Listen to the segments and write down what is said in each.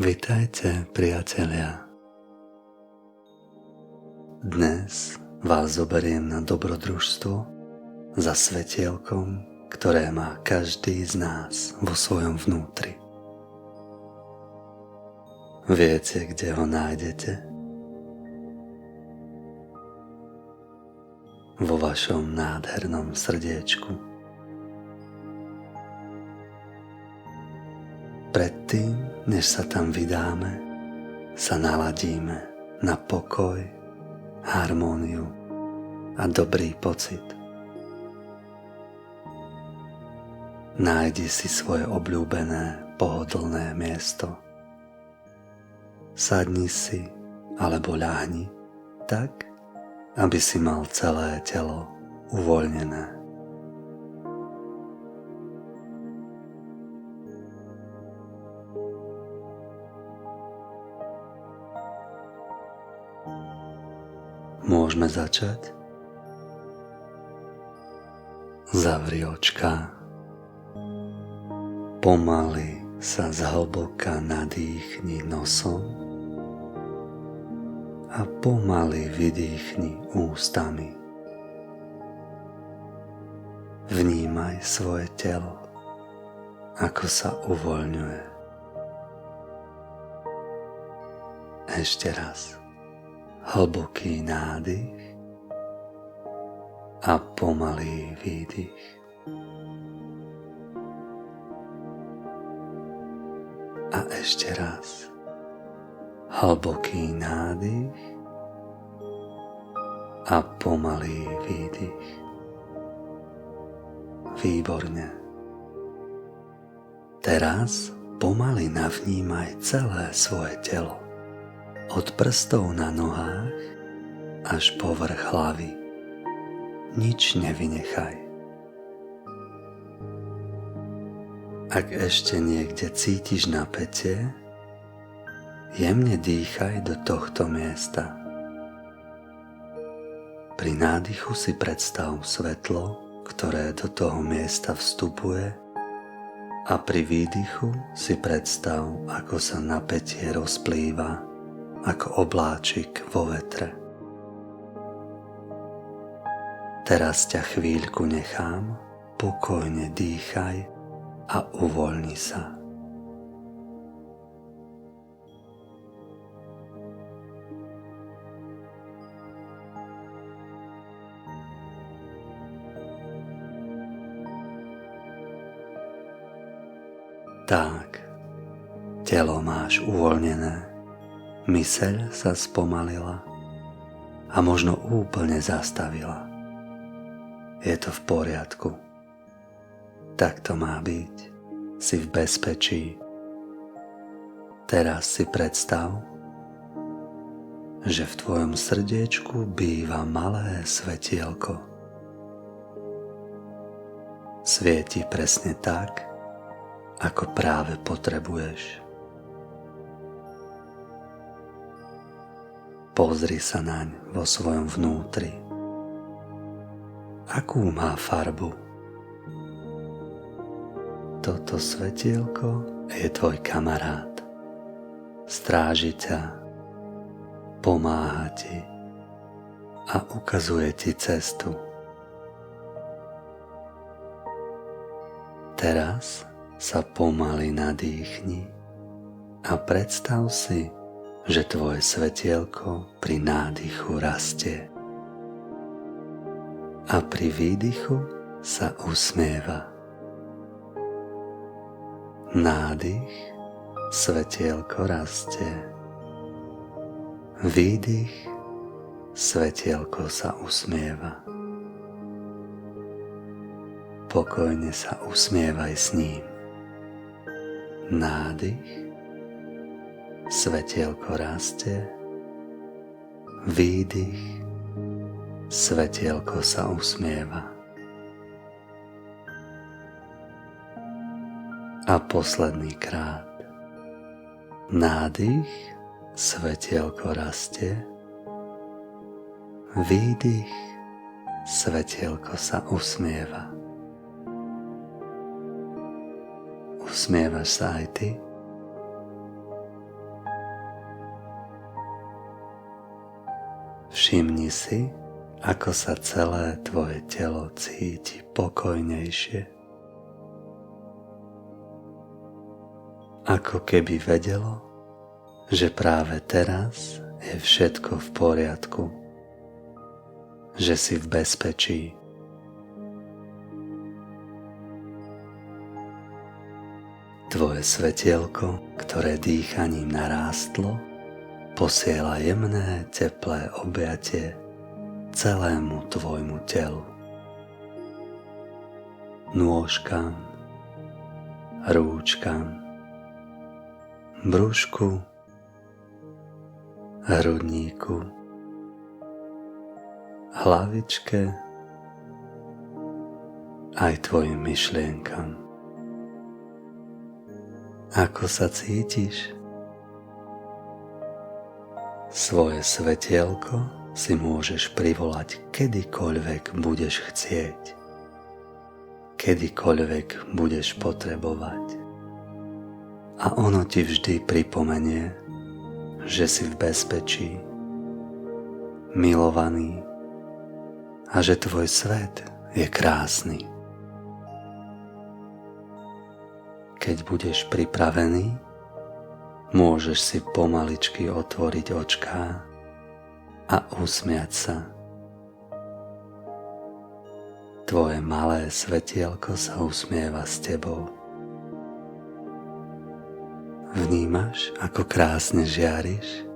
Vitajte, priatelia. Dnes vás zoberiem na dobrodružstvo za svetielkom, ktoré má každý z nás vo svojom vnútri. Viete, kde ho nájdete? Vo vašom nádhernom srdiečku. Predtým, než sa tam vydáme, sa naladíme na pokoj, harmóniu a dobrý pocit. Nájdi si svoje obľúbené, pohodlné miesto. Sadni si alebo ľahni tak, aby si mal celé telo uvoľnené. Môžeme začať? Zavri očká. Pomaly sa zhlboka nadýchni nosom a pomaly vydýchni ústami. Vnímaj svoje telo, ako sa uvoľňuje. Ešte raz. Hlboký nádych a pomalý výdych. A ešte raz. Hlboký nádych a pomalý výdych. Výborne. Teraz pomaly navnímaj celé svoje telo. Od prstov na nohách až po vrch hlavy. Nič nevynechaj. Ak ešte niekde cítiš napätie, jemne dýchaj do tohto miesta. Pri nádychu si predstav svetlo, ktoré do toho miesta vstupuje, a pri výdychu si predstav, ako sa napätie rozplýva ako obláčik vo vetre. Teraz ťa chvíľku nechám, pokojne dýchaj a uvoľni sa. Tak, telo máš uvoľnené. Myseľ sa spomalila a možno úplne zastavila. Je to v poriadku. Tak to má byť. Si v bezpečí. Teraz si predstav, že v tvojom srdiečku býva malé svetielko. Svieti presne tak, ako práve potrebuješ. Pozri sa naň vo svojom vnútri. Akú má farbu? Toto svetielko je tvoj kamarát. Stráži ťa, pomáha ti a ukazuje ti cestu. Teraz sa pomaly nadýchni a predstav si, že tvoje svetielko pri nádychu rastie a pri výdychu sa usmieva. Nádych, svetielko rastie. Výdych, svetielko sa usmieva. Pokojne sa usmievaj s ním. Nádych, svetielko rastie, výdych, svetielko sa usmieva. A posledný krát. Nádych, svetielko rastie, výdych, svetielko sa usmieva. Usmievaš sa aj ty? Všimni si, ako sa celé tvoje telo cíti pokojnejšie. Ako keby vedelo, že práve teraz je všetko v poriadku, že si v bezpečí. Tvoje svetielko, ktoré dýchaním narástlo, posiela jemné, teplé objatie celému tvojmu telu. Nôžkam, rúčkam, brúšku, hrudníku, hlavičke, aj tvojim myšlienkam. Ako sa cítiš? Svoje svetielko si môžeš privolať kedykoľvek budeš chcieť, kedykoľvek budeš potrebovať. A ono ti vždy pripomenie, že si v bezpečí, milovaný a že tvoj svet je krásny. Keď budeš pripravený, môžeš si pomaličky otvoriť očká a usmiať sa. Tvoje malé svetielko sa usmieva s tebou. Vnímaš, ako krásne žiariš?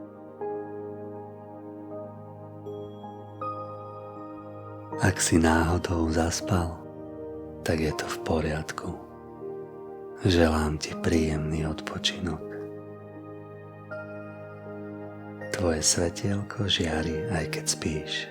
Ak si náhodou zaspal, tak je to v poriadku. Želám ti príjemný odpočinok. Tvoje svetielko žiari, aj keď spíš.